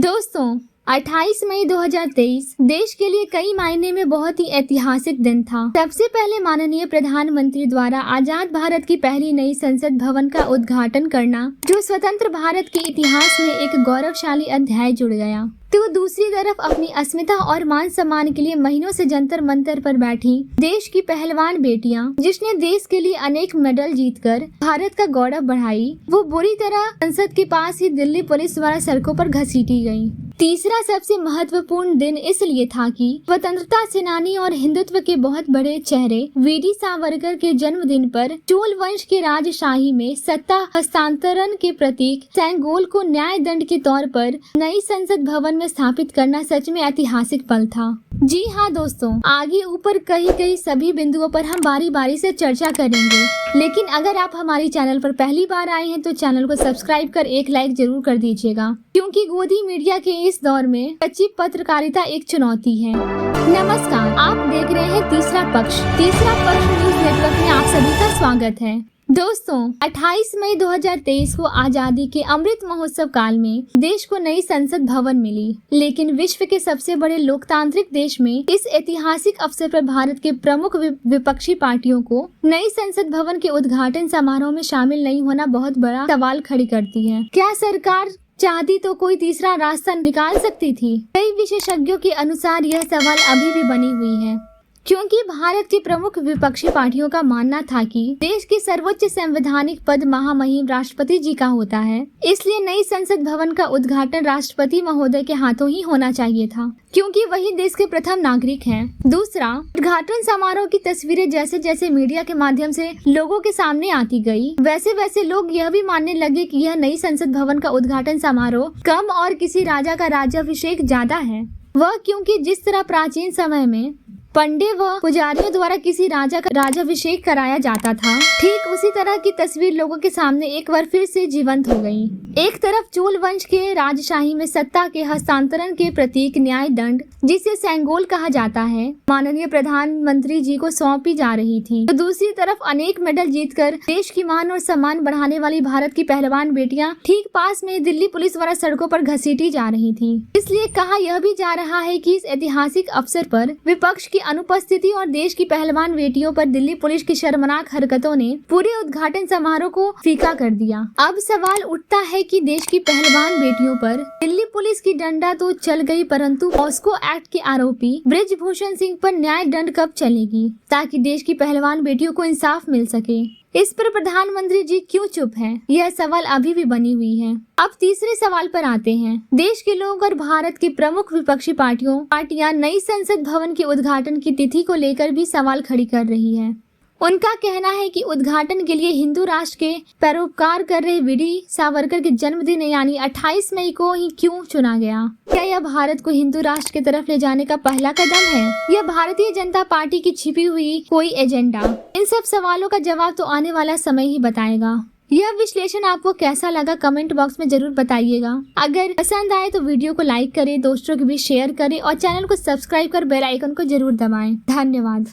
दोस्तों 28 मई 2023 देश के लिए कई मायने में बहुत ही ऐतिहासिक दिन था। सबसे पहले माननीय प्रधानमंत्री द्वारा आजाद भारत की पहली नई संसद भवन का उद्घाटन करना, जो स्वतंत्र भारत के इतिहास में एक गौरवशाली अध्याय जुड़ गया। तो दूसरी तरफ अपनी अस्मिता और मान सम्मान के लिए महीनों से जंतर मंतर पर बैठी देश की पहलवान बेटियां, जिसने देश के लिए अनेक मेडल जीतकर भारत का गौरव बढ़ाई, वो बुरी तरह संसद के पास ही दिल्ली पुलिस द्वारा सड़कों पर घसीटी गयी। तीसरा सबसे महत्वपूर्ण दिन इसलिए था कि स्वतंत्रता सेनानी और हिंदुत्व के बहुत बड़े चेहरे वीडी सावरकर के जन्मदिन पर चोल वंश के राजशाही में सत्ता हस्तांतरण के प्रतीक सेंगोल को न्याय दंड के तौर पर नई संसद भवन में स्थापित करना सच में ऐतिहासिक पल था। जी हाँ दोस्तों, आगे ऊपर कई सभी बिंदुओं पर हम बारी बारी से चर्चा करेंगे, लेकिन अगर आप हमारे चैनल पर पहली बार आए हैं तो चैनल को सब्सक्राइब कर एक लाइक जरूर कर दीजिएगा, क्योंकि गोदी मीडिया के इस दौर में सच्ची पत्रकारिता एक चुनौती है। नमस्कार, आप देख रहे हैं तीसरा पक्ष न्यूज नेटवर्क में आप सभी का स्वागत है। दोस्तों 28 मई 2023 को आजादी के अमृत महोत्सव काल में देश को नई संसद भवन मिली, लेकिन विश्व के सबसे बड़े लोकतांत्रिक देश में इस ऐतिहासिक अवसर पर भारत के प्रमुख विपक्षी पार्टियों को नई संसद भवन के उद्घाटन समारोह में शामिल नहीं होना बहुत बड़ा सवाल खड़ी करती है। क्या सरकार चाहती तो कोई तीसरा रास्ता निकाल सकती थी? कई विशेषज्ञों के अनुसार यह सवाल अभी भी बनी हुई है, क्योंकि भारत की प्रमुख विपक्षी पार्टियों का मानना था कि देश के सर्वोच्च संवैधानिक पद महामहिम राष्ट्रपति जी का होता है, इसलिए नई संसद भवन का उद्घाटन राष्ट्रपति महोदय के हाथों ही होना चाहिए था, क्योंकि वही देश के प्रथम नागरिक हैं। दूसरा, उद्घाटन समारोह की तस्वीरें जैसे जैसे मीडिया के माध्यम से लोगों के सामने आती गई, वैसे वैसे लोग यह भी मानने लगे कि यह नई संसद भवन का उद्घाटन समारोह कम और किसी राजा का राज्याभिषेक ज्यादा है। वह क्योंकि जिस तरह प्राचीन समय में पंडे व पुजारियों द्वारा किसी राजा का राज्याभिषेक कराया जाता था, ठीक उसी तरह की तस्वीर लोगों के सामने एक बार फिर से जीवंत हो गई। एक तरफ चोल वंश के राजशाही में सत्ता के हस्तांतरण के प्रतीक न्याय दंड, जिसे सेंगोल कहा जाता है, माननीय प्रधानमंत्री जी को सौंपी जा रही थी, तो दूसरी तरफ अनेक मेडल जीतकर देश की मान और सम्मान बढ़ाने वाली भारत की पहलवान बेटियां ठीक पास में दिल्ली पुलिस द्वारा सड़कों पर घसीटी जा रही थी। इसलिए कहा यह भी जा रहा है कि इस ऐतिहासिक अवसर पर विपक्ष की अनुपस्थिति और देश की पहलवान बेटियों पर दिल्ली पुलिस की शर्मनाक हरकतों ने पूरे उद्घाटन समारोह को फीका कर दिया। अब सवाल उठता है कि देश की पहलवान बेटियों पर दिल्ली पुलिस की डंडा तो चल गई, परंतु पॉस्को एक्ट के आरोपी बृजभूषण सिंह पर न्याय दंड कब चलेगी, ताकि देश की पहलवान बेटियों को इंसाफ मिल सके? इस पर प्रधानमंत्री जी क्यों चुप हैं? यह सवाल अभी भी बनी हुई है। अब तीसरे सवाल पर आते हैं। देश के लोग और भारत की प्रमुख विपक्षी पार्टियां नई संसद भवन के उद्घाटन की तिथि को लेकर भी सवाल खड़ी कर रही है। उनका कहना है कि उद्घाटन के लिए हिंदू राष्ट्र के पैरोकार कर रहे वीडी सावरकर के जन्मदिन यानी 28 मई को ही क्यों चुना गया? क्या यह भारत को हिंदू राष्ट्र की तरफ ले जाने का पहला कदम है, या भारतीय जनता पार्टी की छिपी हुई कोई एजेंडा? इन सब सवालों का जवाब तो आने वाला समय ही बताएगा। यह विश्लेषण आपको कैसा लगा कमेंट बॉक्स में जरूर बताइएगा। अगर पसंद आए तो वीडियो को लाइक करें, दोस्तों के बीच शेयर करें और चैनल को सब्सक्राइब कर बेल आइकन को जरूर दबाएं। धन्यवाद।